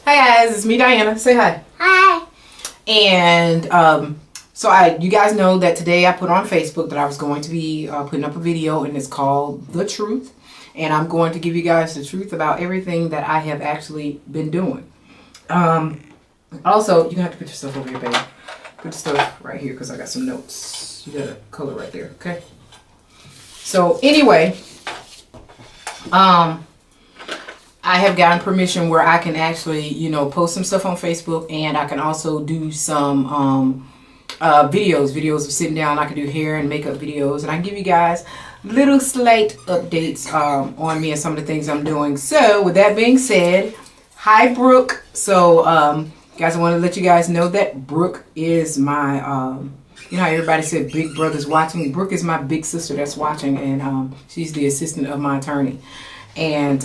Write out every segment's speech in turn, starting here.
Hi guys, it's me, Diana. Say hi. Hi. And you guys know that today I put on Facebook that I was going to be putting up a video, and it's called The Truth. And I'm going to give you guys the truth about everything that I have actually been doing. Also, you're going to have to put your stuff over here, baby. Put the stuff right here because I got some notes. You got a color right there, okay? So anyway, I have gotten permission where I can actually, post some stuff on Facebook, and I can also do some videos of sitting down. I can do hair and makeup videos, and I can give you guys little slight updates on me and some of the things I'm doing. So with that being said, hi Brooke. So guys, I want to let you guys know that Brooke is my you know how everybody said big brother's watching. Brooke is my big sister that's watching, and she's the assistant of my attorney. And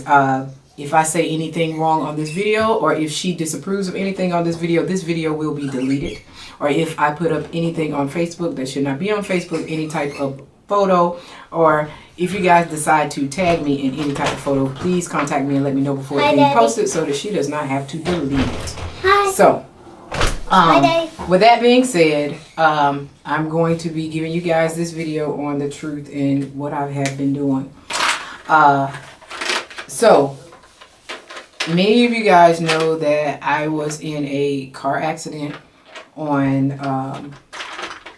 if I say anything wrong on this video, or if she disapproves of anything on this video will be deleted. Or if I put up anything on Facebook that should not be on Facebook, any type of photo, or if you guys decide to tag me in any type of photo, please contact me and let me know before it's being posted so that she does not have to delete it. Hi. So, Hi, with that being said, I'm going to be giving you guys this video on the truth and what I have been doing. So, many of you guys know that I was in a car accident on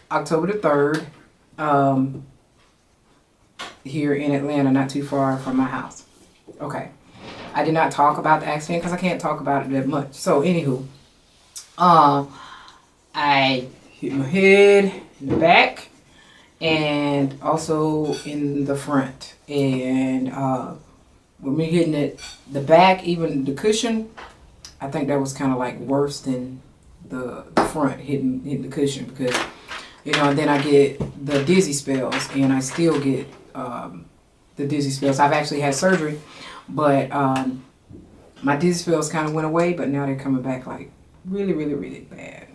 October the 3rd here in Atlanta, not too far from my house. Okay. I did not talk about the accident because I can't talk about it that much. So, anywho, I hit my head in the back and also in the front. And when me hitting it, the back, even the cushion, I think that was kind of like worse than the front hitting the cushion, because and then I get the dizzy spells, and I still get the dizzy spells. I've actually had surgery, but my dizzy spells kind of went away, but now they're coming back like really bad,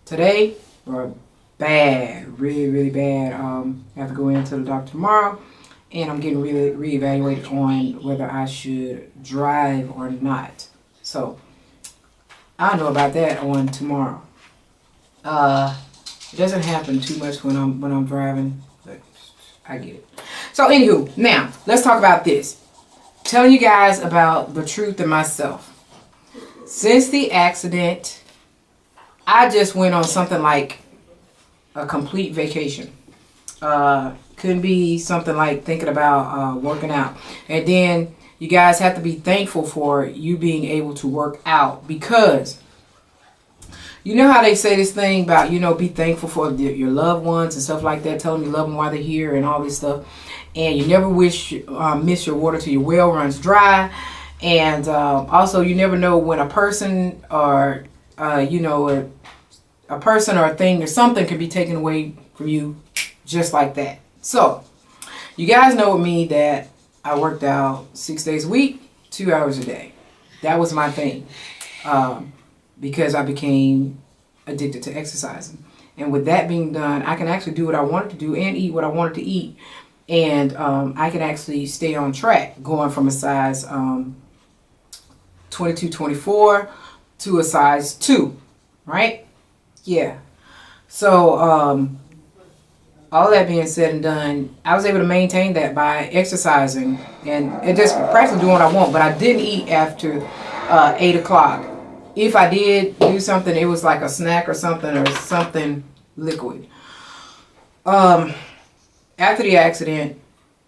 today, or bad, really bad. I have to go into the doctor tomorrow, and I'm getting reevaluated on whether I should drive or not. So I'll know about that on tomorrow. It doesn't happen too much when I'm driving, but I get it. So anywho, now let's talk about this. Telling you guys about the truth in myself. Since the accident, I just went on something like a complete vacation. Could be something like thinking about working out. And then you guys have to be thankful for you being able to work out, because you know how they say this thing about, be thankful for your loved ones and stuff like that. Tell them you love them while they're here and all this stuff. And you never miss your water till your well runs dry. And also, you never know when a person or, a person or a thing or something can be taken away from you just like that. So, you guys know with me that I worked out 6 days a week, 2 hours a day. That was my thing. Because I became addicted to exercising. And with that being done, I can actually do what I wanted to do and eat what I wanted to eat. And I can actually stay on track, going from a size 22, 24 to a size 2, right? Yeah. So, all that being said and done, I was able to maintain that by exercising and just practically doing what I want. But I didn't eat after 8 o'clock. If I did do something, it was like a snack or something liquid. After the accident,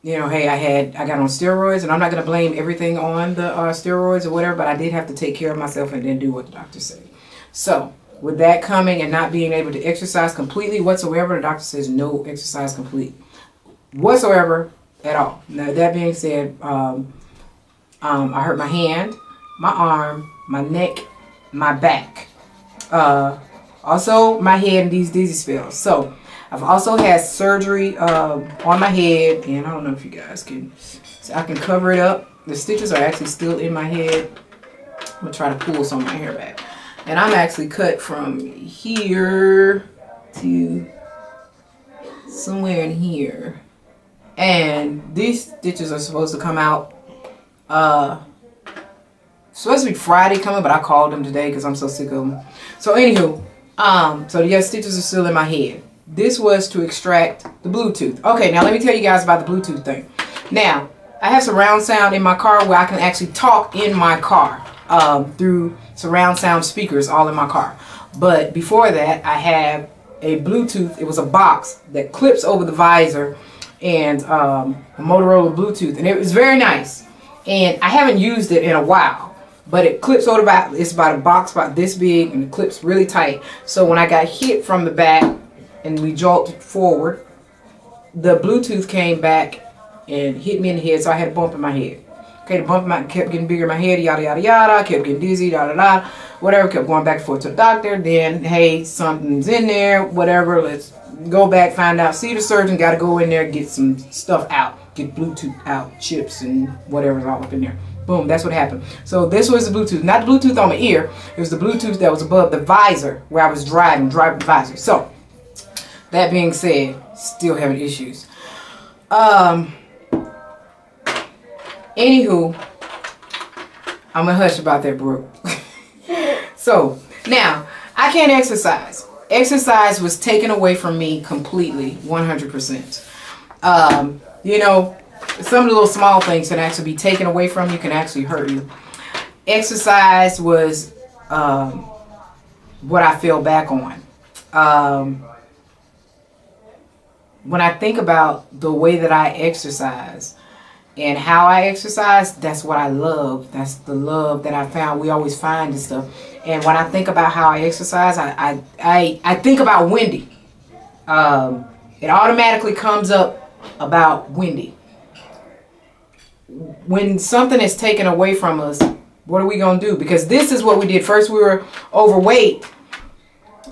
hey, I got on steroids, and I'm not going to blame everything on the steroids or whatever, but I did have to take care of myself and then do what the doctor said. So, with that coming and not being able to exercise completely whatsoever, the doctor says no exercise complete whatsoever at all. Now, that being said, I hurt my hand, my arm, my neck, my back, also my head, and these dizzy spells. So I've also had surgery on my head, and I don't know if you guys can, so I can cover it up. The stitches are actually still in my head. I'm gonna try to pull some of my hair back, and I'm actually cut from here to somewhere in here, and these stitches are supposed to come out supposed to be Friday coming, but I called them today because I'm so sick of them. So anywho, so yes, stitches are still in my head. This was to extract the Bluetooth. Okay, now let me tell you guys about the Bluetooth thing. Now, I have surround sound in my car where I can actually talk in my car through surround sound speakers all in my car. But before that, I have a Bluetooth. It was a box that clips over the visor and a Motorola Bluetooth, and it was very nice. And I haven't used it in a while, but it clips over about, it's about a box about this big, and it clips really tight. So when I got hit from the back and we jolted forward, the Bluetooth came back and hit me in the head, so I had a bump in my head. Okay, the bump in my, kept getting bigger in my head, yada yada yada, I kept getting dizzy, yada yada, whatever, kept going back and forth to the doctor. Then, hey, something's in there, whatever, let's go back, find out, see the surgeon, gotta go in there, get some stuff out, get Bluetooth out, chips and whatever's all up in there. Boom, that's what happened. So this was the Bluetooth, not the Bluetooth on my ear, it was the Bluetooth that was above the visor where I was driving the visor. So, that being said, still having issues. Anywho, I'm gonna hush about that, Brooke. So, now, I can't exercise. Exercise was taken away from me completely, 100%. You know, some of the little small things can actually be taken away from you, can actually hurt you. Exercise was what I fell back on. When I think about the way that I exercise and how I exercise, that's what I love. That's the love that I found. We always find this stuff. And when I think about how I exercise, I think about Wendy. It automatically comes up about Wendy. When something is taken away from us, what are we going to do? Because this is what we did. First, we were overweight.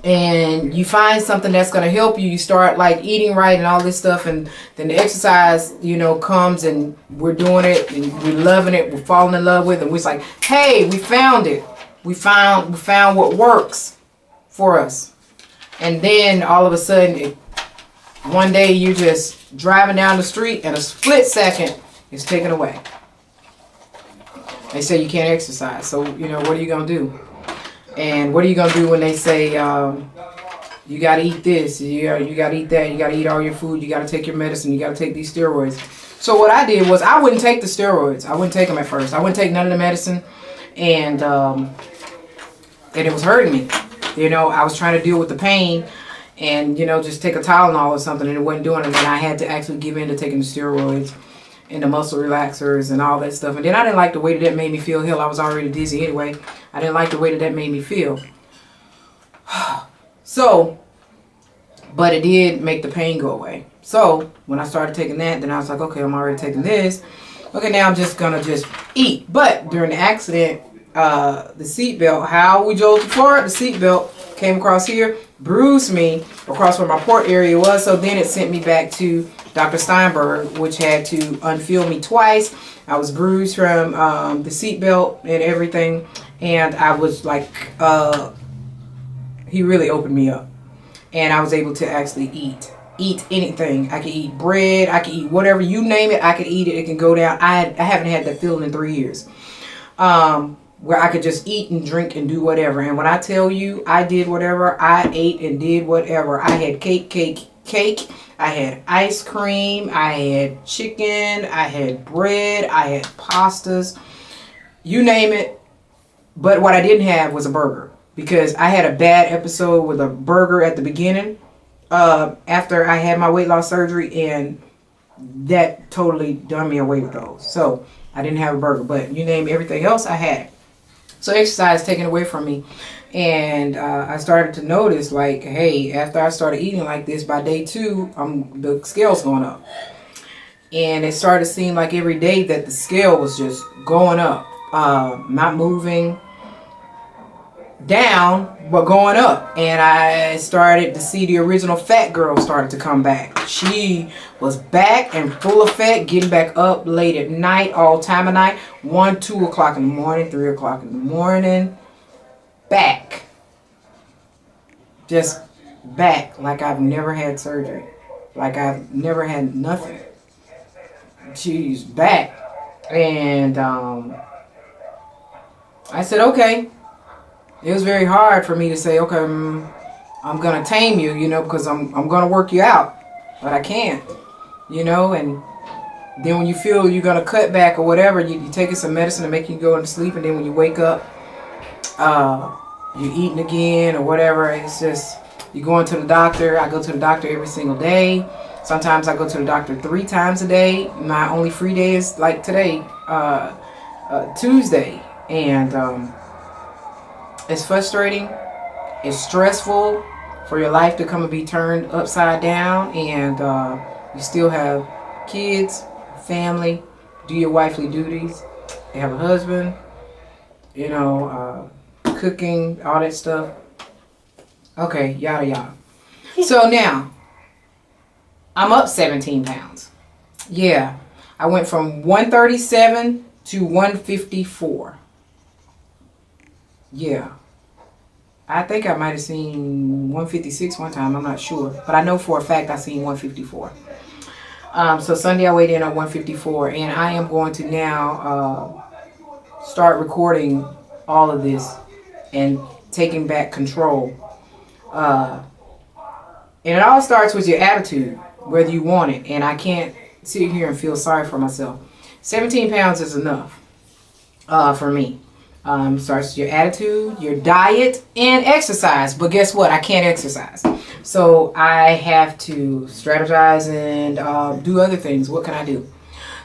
And you find something that's going to help you. You start like eating right and all this stuff. And then the exercise, you know, comes and we're doing it. And we're loving it. We're falling in love with it. And we're like, hey, we found it. We found what works for us. And then all of a sudden, one day you're just driving down the street and a split second is taken away. They say you can't exercise. So, you know, what are you going to do? And what are you going to do when they say, you got to eat this, you got to eat that, you got to eat all your food, you got to take your medicine, you got to take these steroids. So what I did was I wouldn't take the steroids. I wouldn't take them at first. I wouldn't take none of the medicine. And it was hurting me. You know, I was trying to deal with the pain and, you know, just take a Tylenol or something, and it wasn't doing it. And I had to actually give in to taking the steroids and the muscle relaxers and all that stuff. And then I didn't like the way that made me feel. Hell, I was already dizzy anyway. I didn't like the way that made me feel. So, but it did make the pain go away. So, when I started taking that, then I was like, okay, I'm already taking this. Okay, now I'm just going to eat. But during the accident, the seatbelt, how we jolted forward, the seatbelt came across here, bruised me across where my port area was. So then it sent me back to Dr. Steinberg, which had to unfeel me twice. I was bruised from the seatbelt and everything. And I was like, he really opened me up. And I was able to actually eat anything. I could eat bread. I could eat whatever, you name it. I could eat it. It can go down. I haven't had that feeling in 3 years. Where I could just eat and drink and do whatever. And when I tell you I did whatever, I ate and did whatever. I had cake. I had ice cream. I had chicken. I had bread. I had pastas. You name it. But what I didn't have was a burger. Because I had a bad episode with a burger at the beginning. After I had my weight loss surgery. And that totally done me away with those. So I didn't have a burger. But you name everything else, I had it. So exercise taken away from me. And I started to notice, like, hey, after I started eating like this, by day 2, the scale's going up. And it started to seem like every day that the scale was just going up. Not moving down, but going up. And I started to see the original fat girl started to come back. She was back and full of fat, getting back up late at night, all time of night, 1, 2 o'clock in the morning, 3 o'clock in the morning, back. Just back, like I've never had surgery, like I've never had nothing. She's back. And I said, okay. It was very hard for me to say, okay, I'm going to tame you, you know, because I'm going to work you out. But I can't, you know, and then when you feel you're going to cut back or whatever, you taking some medicine to make you go into sleep. And then when you wake up, you're eating again or whatever. It's just, you're going to the doctor. I go to the doctor every single day. Sometimes I go to the doctor 3 times a day. My only free day is like today, Tuesday. And it's frustrating. It's stressful for your life to come and be turned upside down. And you still have kids, family, do your wifely duties. You have a husband, you know, cooking, all that stuff. Okay, yada yada. So now, I'm up 17 pounds. Yeah, I went from 137 to 154. Yeah. I think I might have seen 156 one time. I'm not sure. But I know for a fact I seen 154. So Sunday I weighed in at 154. And I am going to now start recording all of this and taking back control. And it all starts with your attitude, whether you want it. And I can't sit here and feel sorry for myself. 17 pounds is enough for me. Starts your attitude, your diet, and exercise. But guess what? I can't exercise. So I have to strategize and do other things. What can I do?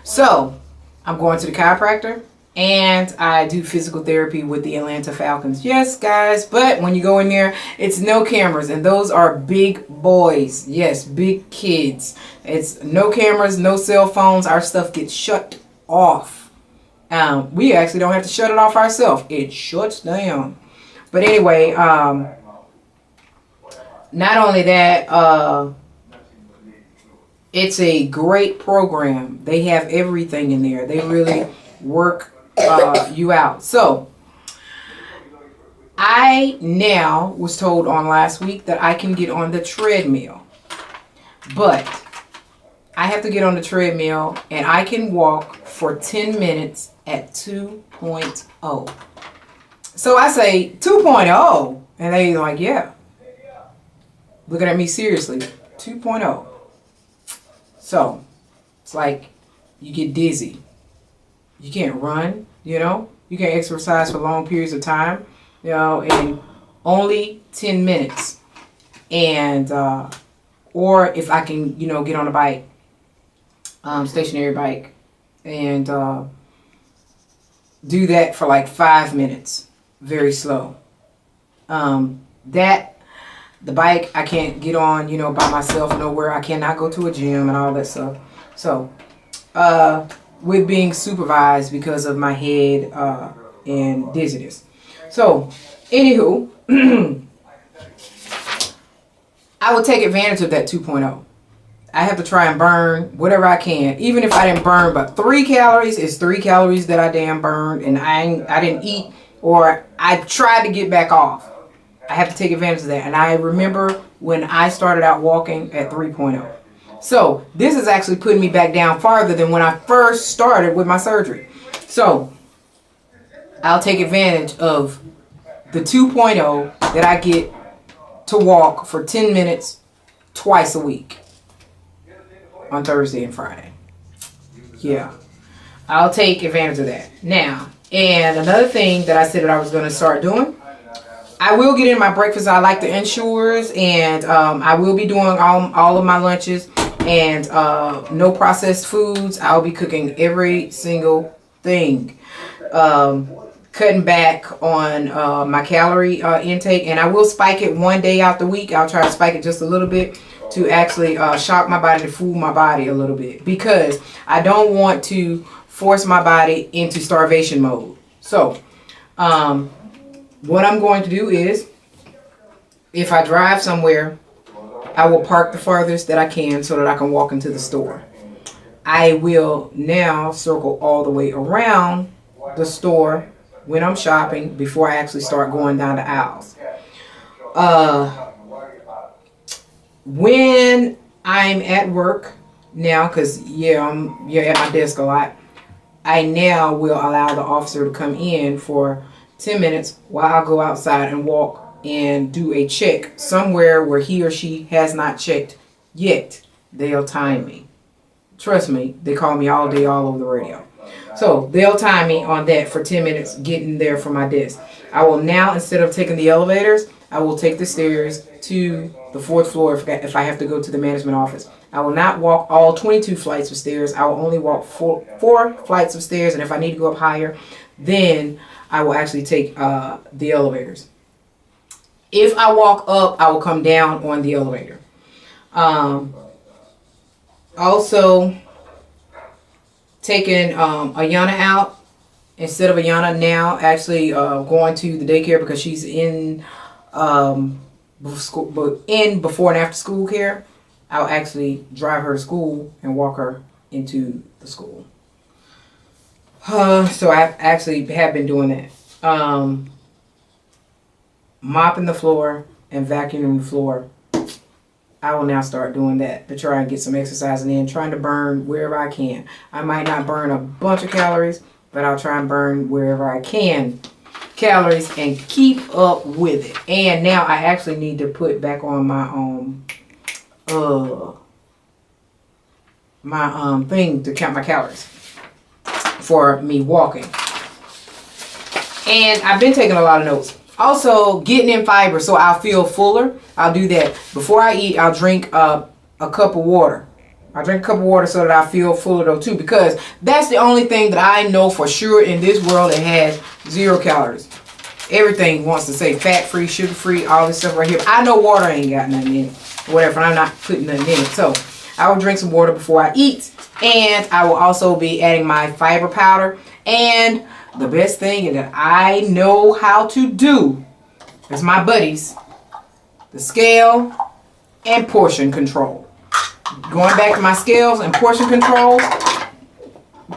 So I'm going to the chiropractor. And I do physical therapy with the Atlanta Falcons. Yes, guys. But when you go in there, it's no cameras. And those are big boys. Yes, big kids. It's no cameras, no cell phones. Our stuff gets shut off. We actually don't have to shut it off ourselves. It shuts down. But anyway, not only that, it's a great program. They have everything in there. They really work you out. So, I now was told on last week that I can get on the treadmill. But I have to get on the treadmill and I can walk for 10 minutes at 2.0. So I say 2.0 and they like, yeah. Looking at me seriously. 2.0. So it's like you get dizzy. You can't run, you know. You can't exercise for long periods of time, you know, in only 10 minutes. And or if I can, you know, get on a bike, stationary bike, and do that for like 5 minutes, very slow. The bike I can't get on, you know, by myself nowhere. I cannot go to a gym and all that stuff. So, with being supervised because of my head and dizziness. So, anywho, I would take advantage of that 2.0. I have to try and burn whatever I can. Even if I didn't burn but 3 calories, it's 3 calories that I damn burned and I didn't eat, or I tried to get back off. I have to take advantage of that. And I remember when I started out walking at 3.0. So this is actually putting me back down farther than when I first started with my surgery. So I'll take advantage of the 2.0 that I get to walk for 10 minutes twice a week. On Thursday and Friday. Yeah. I'll take advantage of that. Now, and another thing that I said that I was going to start doing, I will get in my breakfast. I like the Ensures, and I will be doing all of my lunches, and no processed foods. I'll be cooking every single thing. Cutting back on my calorie intake, and I will spike it one day out the week. I'll try to spike it just a little bit to actually shock my body, to fool my body a little bit, because I don't want to force my body into starvation mode. So what I'm going to do is, if I drive somewhere, I will park the farthest that I can so that I can walk into the store. I will now circle all the way around the store when I'm shopping before I actually start going down the aisles. When I'm at work now, because I'm at my desk a lot, I now will allow the officer to come in for 10 minutes while I go outside and walk and do a check somewhere where he or she has not checked yet. They'll time me. Trust me, they call me all day, all over the radio. So they'll time me on that for 10 minutes getting there from my desk. I will now, instead of taking the elevators, I will take the stairs to the 4th floor if I have to go to the management office. I will not walk all 22 flights of stairs. I will only walk four flights of stairs, and if I need to go up higher, then I will actually take the elevators. If I walk up, I will come down on the elevator. Also, taking Ayana out instead of Ayana now actually going to the daycare because she's in before and after school care. I'll actually drive her to school and walk her into the school. So I actually have been doing that. Mopping the floor and vacuuming the floor. I will now start doing that to try and get some exercising in, trying to burn wherever I can. I might not burn a bunch of calories, but I'll try and burn wherever I can calories and keep up with it. And now I actually need to put back on my thing to count my calories for me walking. And I've been taking a lot of notes. Also, getting in fiber so I'll feel fuller. I'll do that. Before I eat, I'll drink a cup of water. I'll drink a cup of water so that I feel fuller though too, because that's the only thing that I know for sure in this world that has 0 calories. Everything wants to say fat-free, sugar-free, all this stuff right here. I know water ain't got nothing in it. Whatever, I'm not putting nothing in it. So, I will drink some water before I eat. And I will also be adding my fiber powder. And the best thing that I know how to do is my buddies, the scale and portion control. Going back to my scales and portion control,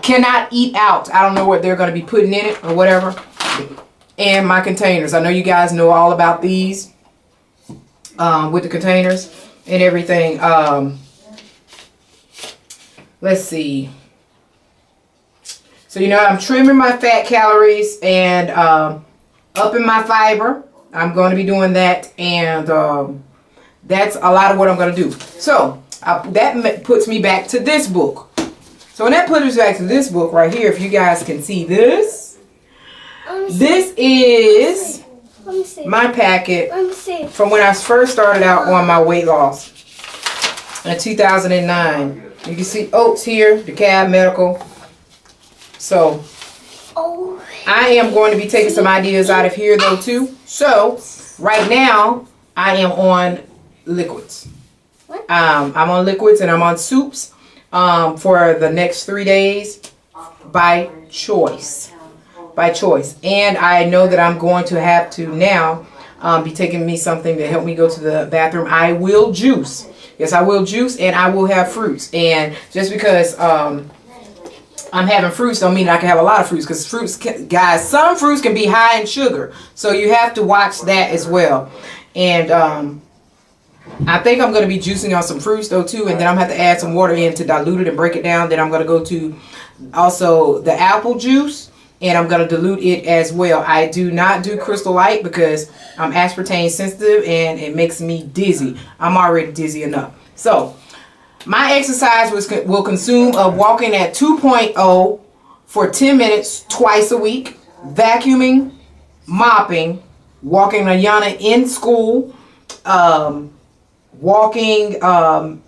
cannot eat out. I don't know what they're going to be putting in it or whatever. And my containers. I know you guys know all about these with the containers and everything. Let's see. So, you know, I'm trimming my fat calories and upping my fiber. I'm going to be doing that. And that's a lot of what I'm going to do. So, that puts me back to this book. So, when that puts me back to this book right here, if you guys can see this. This is my packet from when I first started out on my weight loss in 2009. You can see oats here, DeKalb Medical. So, I am going to be taking some ideas out of here though too. So, right now, I am on liquids. I'm on liquids and I'm on soups for the next 3 days by choice. By choice. And I know that I'm going to have to now be taking me something to help me go to the bathroom. I will juice. Yes, I will juice and I will have fruits. And just because I'm having fruits don't mean I can have a lot of fruits, because fruits, guys, some fruits can be high in sugar. So you have to watch that as well. And I think I'm going to be juicing on some fruits though too, and then I'm going to have to add some water in to dilute it and break it down. Then I'm going to go to also the apple juice, and I'm going to dilute it as well. I do not do Crystal Light because I'm aspartame sensitive and it makes me dizzy. I'm already dizzy enough. So, my exercise will consume of walking at 2.0 for 10 minutes twice a week, vacuuming, mopping, walking Ayana in school, walking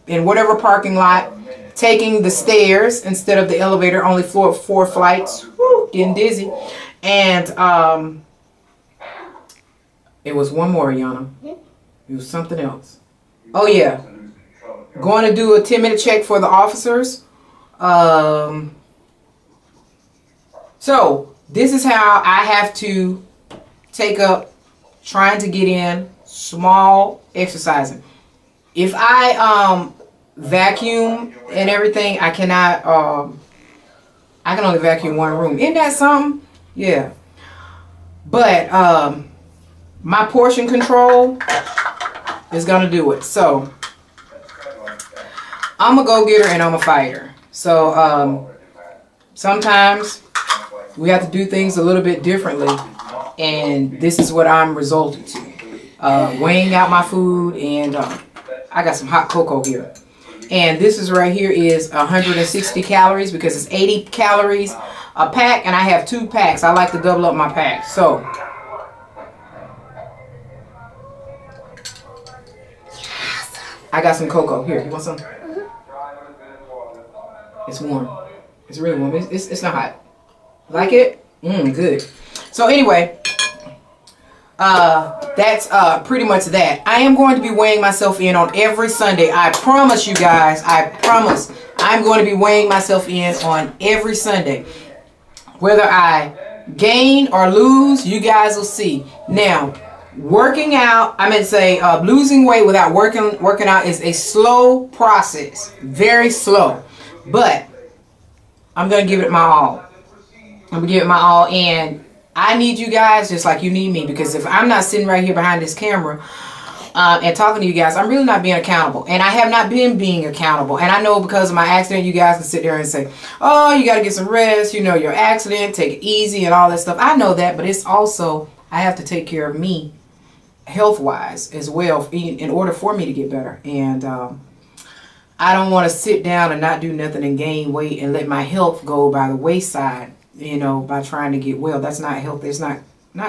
in whatever parking lot, taking the stairs instead of the elevator, only 4 flights, woo, getting dizzy. And it was one more, Ayana. It was something else. Oh yeah, going to do a 10-minute check for the officers. So this is how I have to take up trying to get in small exercising. If I vacuum and everything, I cannot I can only vacuum one room. Isn't that something? Yeah. But my portion control is gonna do it. So I'm a go-getter and I'm a fighter. So sometimes we have to do things a little bit differently. and this is what I'm resulting to. Weighing out my food, and I got some hot cocoa here. And this is right here is 160 calories because it's 80 calories a pack, and I have 2 packs. I like to double up my packs. So I got some cocoa here. You want some? It's warm. It's really warm. It's not hot. Like it? Good. So anyway, that's pretty much that. I am going to be weighing myself in on every Sunday. I promise you guys. I promise. I'm going to be weighing myself in on every Sunday. Whether I gain or lose, you guys will see. Now, working out, I meant to say losing weight without working out is a slow process. Very slow. But I'm going to give it my all. I'm going to give it my all, and I need you guys just like you need me, because if I'm not sitting right here behind this camera and talking to you guys, I'm really not being accountable, and I have not been being accountable. And I know because of my accident, you guys can sit there and say, oh, you got to get some rest, you know, your accident, take it easy and all that stuff. I know that, but it's also, I have to take care of me health-wise as well in order for me to get better. And I don't want to sit down and not do nothing and gain weight and let my health go by the wayside, you know, by trying to get well. That's not healthy. It's not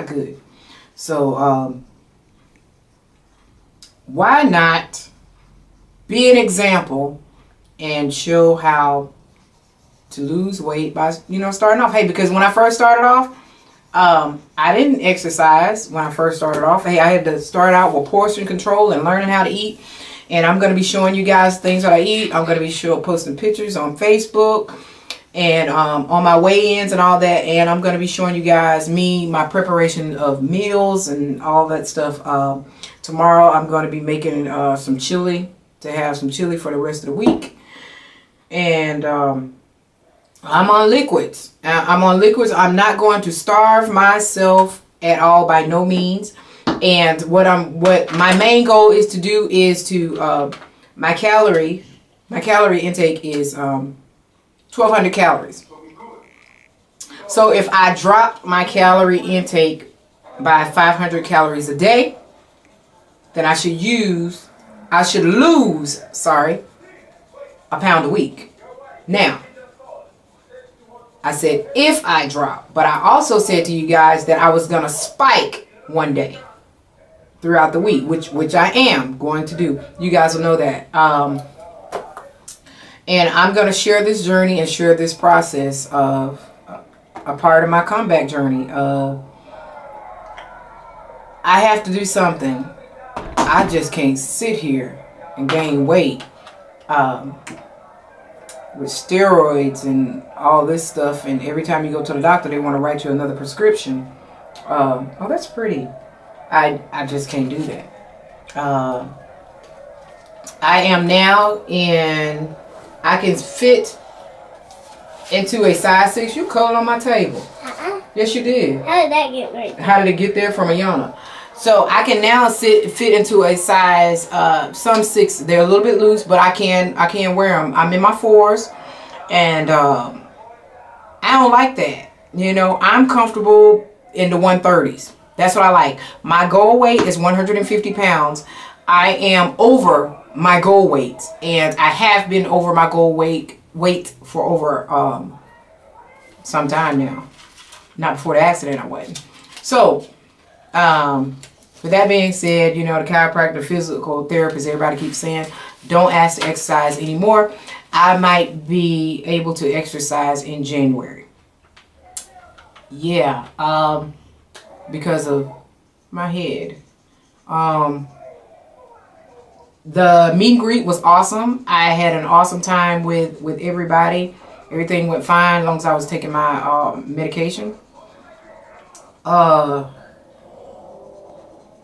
good. So why not be an example and show how to lose weight by, you know, starting off. Hey, because when I first started off, I didn't exercise when I first started off. Hey, I had to start out with portion control and learning how to eat. And I'm going to be showing you guys things that I eat. I'm going to be posting pictures on Facebook and on my weigh-ins and all that. And I'm going to be showing you guys my preparation of meals and all that stuff. Tomorrow I'm going to be making some chili, to have some chili for the rest of the week. And I'm on liquids. I'm not going to starve myself at all, by no means. And what my main goal is to do is to my calorie intake is 1,200 calories. So if I drop my calorie intake by 500 calories a day, then I should lose a pound a week. Now, I said if I drop, but I also said to you guys that I was gonna spike one day throughout the week, which I am going to do. You guys will know that. And I'm going to share this journey and share this process of a part of my comeback journey. I have to do something. I just can't sit here and gain weight with steroids and all this stuff. And every time you go to the doctor, they want to write you another prescription. Oh, that's pretty. I just can't do that. I am now in, I can fit into a size 6. You colored on my table. Yes, you did. How did that get right? How did it get there? From Ayana. So I can now fit into a size, some 6. They're a little bit loose, but I can wear them. I'm in my 4s, and I don't like that. You know, I'm comfortable in the 130s. That's what I like. My goal weight is 150 pounds. I am over my goal weight, and I have been over my goal weight for over some time now. Not before the accident, I wasn't. So, with that being said, you know, the chiropractor, physical therapist, everybody keeps saying, don't ask to exercise anymore. I might be able to exercise in January. Yeah, because of my head. The meet and greet was awesome. I had an awesome time with everybody. Everything went fine as long as I was taking my medication.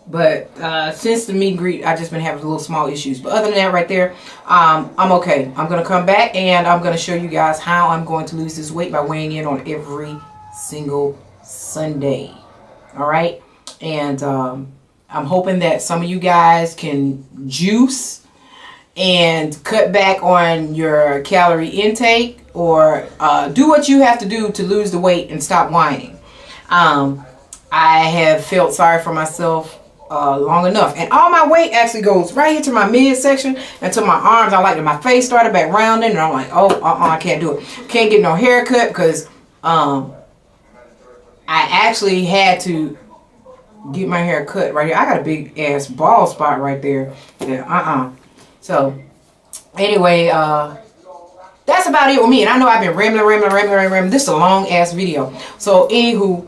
But since the meet and greet, I've just been having little small issues. But other than that right there, I'm okay. I'm going to come back and I'm going to show you guys how I'm going to lose this weight by weighing in on every single Sunday. All right? And I'm hoping that some of you guys can juice and cut back on your calorie intake, or do what you have to do to lose the weight and stop whining. I have felt sorry for myself long enough. And all my weight actually goes right here to my midsection and to my arms. I like that my face started back rounding, and I'm like, oh, I can't do it. Can't get no haircut because I actually had to get my hair cut right here. I got a big ass bald spot right there. Yeah, So anyway, that's about it with me. And I know I've been rambling. This is a long ass video. So anywho,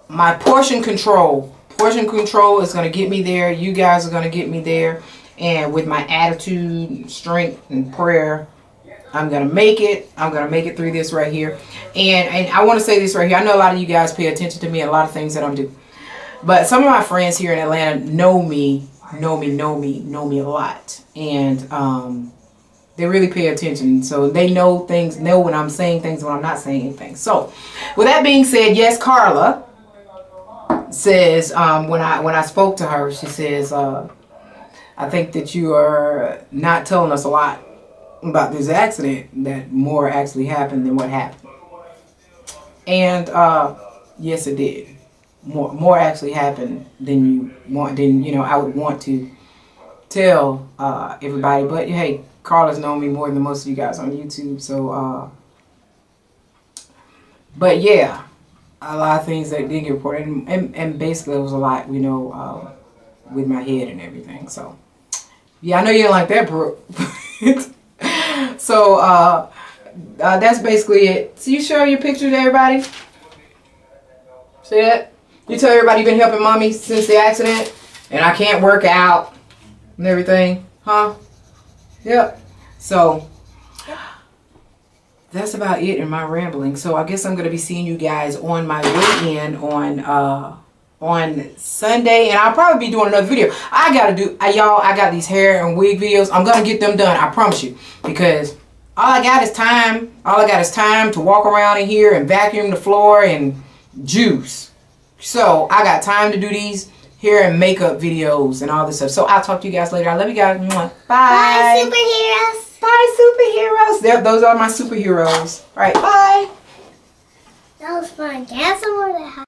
my portion control is going to get me there. You guys are going to get me there. And with my attitude, strength, and prayer, I'm going to make it. I'm going to make it through this right here. And I want to say this right here. I know a lot of you guys pay attention to me and a lot of things that I'm doing. But some of my friends here in Atlanta know me a lot. And they really pay attention. So they know things, know when I'm saying things, when I'm not saying anything. So with that being said, yes, Carla says, when I spoke to her, she says, I think that you are not telling us a lot about this accident, that more actually happened than what happened. And yes, it did. More actually happened than I would want to tell everybody. But hey, Carla's known me more than most of you guys on YouTube. So but yeah, a lot of things that did get reported, and basically it was a lot, with my head and everything. So yeah, I know you didn't like that, Brooke. So that's basically it. So you show your picture to everybody. See that? You tell everybody you've been helping mommy since the accident, and I can't work out and everything, huh? Yep. So that's about it in my rambling. So I guess I'm gonna be seeing you guys on my way in on Sunday, and I'll probably be doing another video. Y'all, I got these hair and wig videos. I'm gonna get them done, I promise you, because all I got is time. All I got is time to walk around in here and vacuum the floor and juice. So I got time to do these hair and makeup videos and all this stuff. So I'll talk to you guys later. I love you guys. Bye. Bye, superheroes. Bye, superheroes. Those are my superheroes. All right, bye. That was fun. Can I have some more of that?